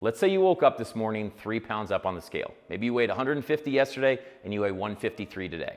Let's say you woke up this morning 3 pounds up on the scale. Maybe you weighed 150 yesterday and you weigh 153 today.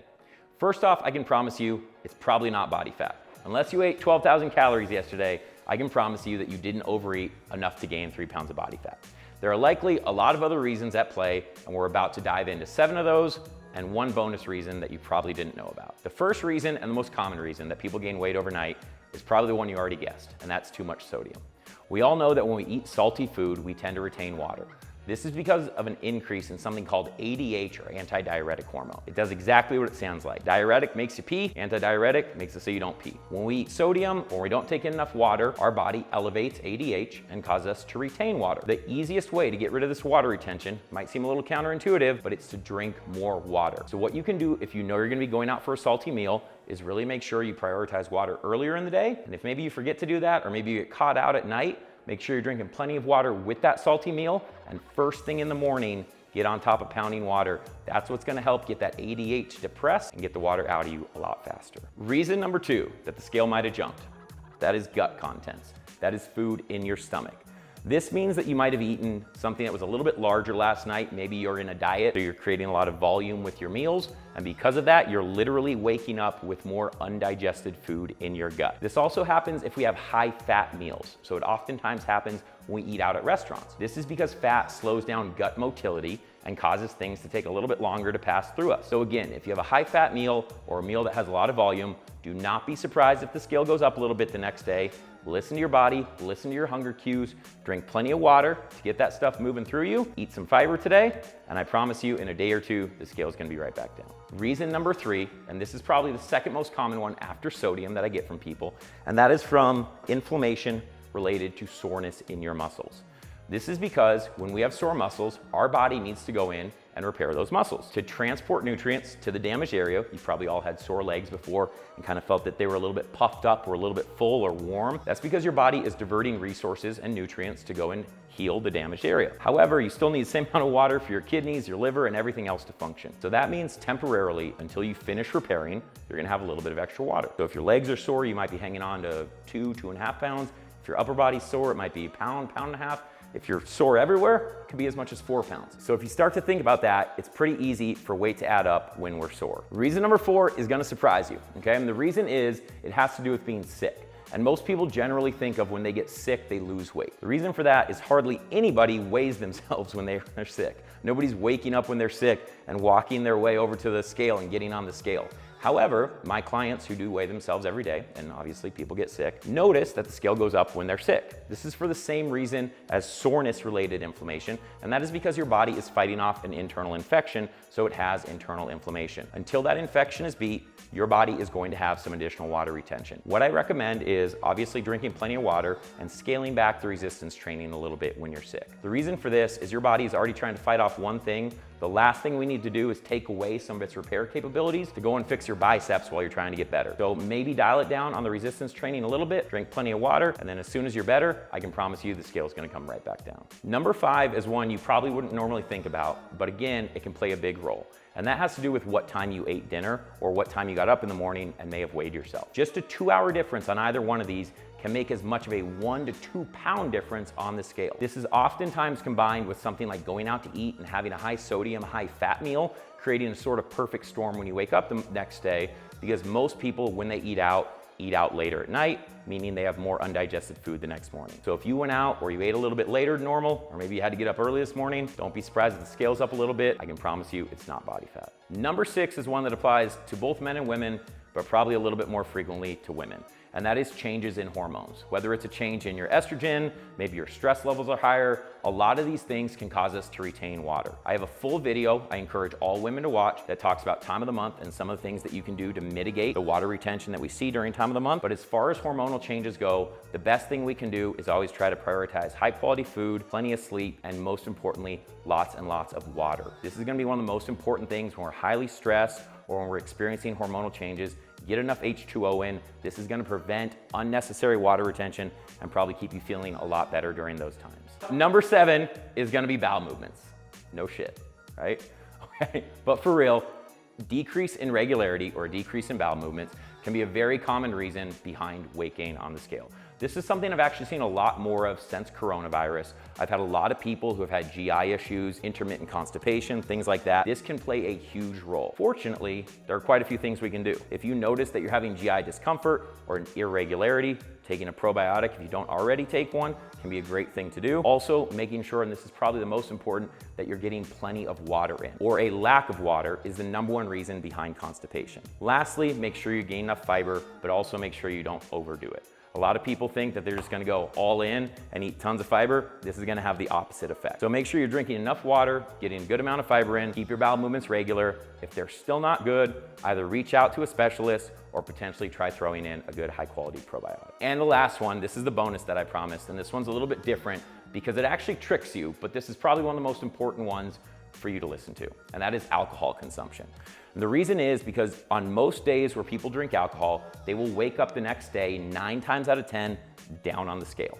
First off, I can promise you it's probably not body fat. Unless you ate 12,000 calories yesterday, I can promise you that you didn't overeat enough to gain 3 pounds of body fat. There are likely a lot of other reasons at play, and we're about to dive into 7 of those and one bonus reason that you probably didn't know about. The first reason and the most common reason that people gain weight overnight is probably the one you already guessed, and that's too much sodium. We all know that when we eat salty food, we tend to retain water. This is because of an increase in something called ADH, or antidiuretic hormone. It does exactly what it sounds like. Diuretic makes you pee, antidiuretic makes it so you don't pee. When we eat sodium or we don't take in enough water, our body elevates ADH and causes us to retain water. The easiest way to get rid of this water retention might seem a little counterintuitive, but it's to drink more water. So what you can do if you know you're gonna be going out for a salty meal is really make sure you prioritize water earlier in the day. And if maybe you forget to do that, or maybe you get caught out at night, make sure you're drinking plenty of water with that salty meal, and first thing in the morning, get on top of pounding water. That's what's gonna help get that ADH depressed and get the water out of you a lot faster. Reason number 2 that the scale might have jumped, that is gut contents. That is food in your stomach. This means that you might have eaten something that was a little bit larger last night. Maybe you're in a diet, so you're creating a lot of volume with your meals. And because of that, you're literally waking up with more undigested food in your gut. This also happens if we have high fat meals. So it oftentimes happens when we eat out at restaurants. This is because fat slows down gut motility and causes things to take a little bit longer to pass through us. So again, if you have a high fat meal or a meal that has a lot of volume, do not be surprised if the scale goes up a little bit the next day. Listen to your body, listen to your hunger cues, drink plenty of water to get that stuff moving through you, eat some fiber today, and I promise you in a day or two, the scale is gonna be right back down. Reason number 3, and this is probably the second most common one after sodium that I get from people, and that is from inflammation related to soreness in your muscles. This is because when we have sore muscles, our body needs to go in and repair those muscles. To transport nutrients to the damaged area, you probably all had sore legs before and kind of felt that they were a little bit puffed up or a little bit full or warm. That's because your body is diverting resources and nutrients to go and heal the damaged area. However, you still need the same amount of water for your kidneys, your liver, and everything else to function. So that means temporarily, until you finish repairing, you're gonna have a little bit of extra water. So if your legs are sore, you might be hanging on to 2.5 pounds. If your upper body's sore, it might be a pound and a half. If you're sore everywhere, it could be as much as 4 pounds. So if you start to think about that, it's pretty easy for weight to add up when we're sore. Reason number 4 is gonna surprise you, okay? And the reason is it has to do with being sick. And most people generally think of when they get sick, they lose weight. The reason for that is hardly anybody weighs themselves when they're sick. Nobody's waking up when they're sick and walking their way over to the scale and getting on the scale. However, my clients who do weigh themselves every day, and obviously people get sick, notice that the scale goes up when they're sick. This is for the same reason as soreness-related inflammation, and that is because your body is fighting off an internal infection, so it has internal inflammation. Until that infection is beat, your body is going to have some additional water retention. What I recommend is obviously drinking plenty of water and scaling back the resistance training a little bit when you're sick. The reason for this is your body is already trying to fight off one thing. The last thing we need to do is take away some of its repair capabilities to go and fix your biceps while you're trying to get better. So maybe dial it down on the resistance training a little bit, drink plenty of water, and then as soon as you're better, I can promise you the scale is gonna come right back down. Number 5 is one you probably wouldn't normally think about, but again, it can play a big role. And that has to do with what time you ate dinner or what time you got up in the morning and may have weighed yourself. Just a 2-hour difference on either one of these can make as much of a 1 to 2 pound difference on the scale. This is oftentimes combined with something like going out to eat and having a high sodium, high fat meal, creating a sort of perfect storm when you wake up the next day, because most people, when they eat out later at night, meaning they have more undigested food the next morning. So if you went out or you ate a little bit later than normal, or maybe you had to get up early this morning, don't be surprised if the scale's up a little bit. I can promise you it's not body fat. Number 6 is one that applies to both men and women, but probably a little bit more frequently to women. And that is changes in hormones. Whether it's a change in your estrogen, maybe your stress levels are higher, a lot of these things can cause us to retain water. I have a full video I encourage all women to watch that talks about time of the month and some of the things that you can do to mitigate the water retention that we see during time of the month. But as far as hormonal changes go, the best thing we can do is always try to prioritize high quality food, plenty of sleep, and most importantly, lots and lots of water. This is gonna be one of the most important things when we're highly stressed or when we're experiencing hormonal changes. Get enough H2O in. This is gonna prevent unnecessary water retention and probably keep you feeling a lot better during those times. Number 7 is gonna be bowel movements. No shit, right? Okay, but for real, decrease in regularity or decrease in bowel movements can be a very common reason behind weight gain on the scale. This is something I've actually seen a lot more of since coronavirus. I've had a lot of people who have had GI issues, intermittent constipation, things like that. This can play a huge role. Fortunately, there are quite a few things we can do. If you notice that you're having GI discomfort or an irregularity, taking a probiotic if you don't already take one can be a great thing to do. Also, making sure, and this is probably the most important, that you're getting plenty of water in, or a lack of water is the #1 reason behind constipation. Lastly, make sure you gain enough fiber, but also make sure you don't overdo it. A lot of people think that they're just gonna go all in and eat tons of fiber. This is gonna have the opposite effect. So make sure you're drinking enough water, getting a good amount of fiber in, keep your bowel movements regular. If they're still not good, either reach out to a specialist or potentially try throwing in a good high quality probiotic. And the last one, this is the bonus that I promised, and this one's a little bit different because it actually tricks you, but this is probably one of the most important ones for you to listen to, and that is alcohol consumption. And the reason is because on most days where people drink alcohol, they will wake up the next day 9 times out of 10 down on the scale.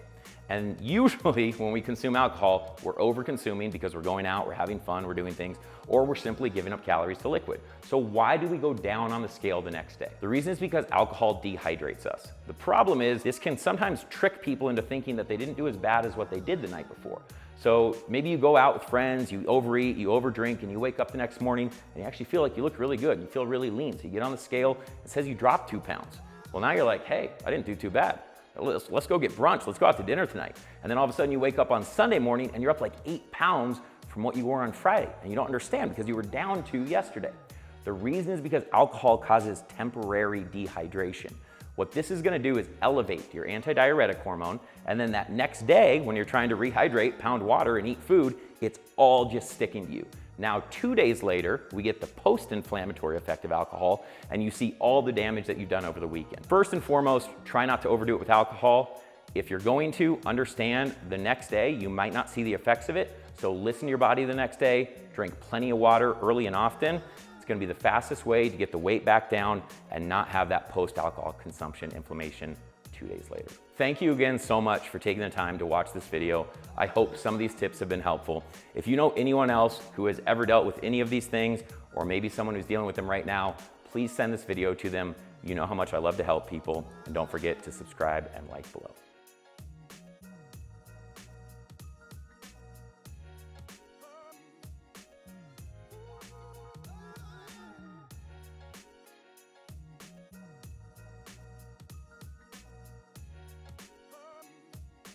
And usually when we consume alcohol, we're over consuming because we're going out, we're having fun, we're doing things, or we're simply giving up calories to liquid. So why do we go down on the scale the next day? The reason is because alcohol dehydrates us. The problem is this can sometimes trick people into thinking that they didn't do as bad as what they did the night before. So maybe you go out with friends, you overeat, you overdrink, and you wake up the next morning and you actually feel like you look really good. You feel really lean. So you get on the scale, it says you dropped 2 pounds. Well, now you're like, hey, I didn't do too bad. Let's go get brunch. Let's go out to dinner tonight. And then all of a sudden you wake up on Sunday morning and you're up like 8 pounds from what you were on Friday. And you don't understand because you were down 2 yesterday. The reason is because alcohol causes temporary dehydration. What this is gonna do is elevate your antidiuretic hormone, and then that next day, when you're trying to rehydrate, pound water, and eat food, it's all just sticking to you. Now, 2 days later, we get the post-inflammatory effect of alcohol, and you see all the damage that you've done over the weekend. First and foremost, try not to overdo it with alcohol. If you're going to, understand the next day, you might not see the effects of it, so listen to your body the next day, drink plenty of water early and often. It's gonna be the fastest way to get the weight back down and not have that post-alcohol consumption inflammation 2 days later. Thank you again so much for taking the time to watch this video. I hope some of these tips have been helpful. If you know anyone else who has ever dealt with any of these things, or maybe someone who's dealing with them right now, please send this video to them. You know how much I love to help people, and don't forget to subscribe and like below.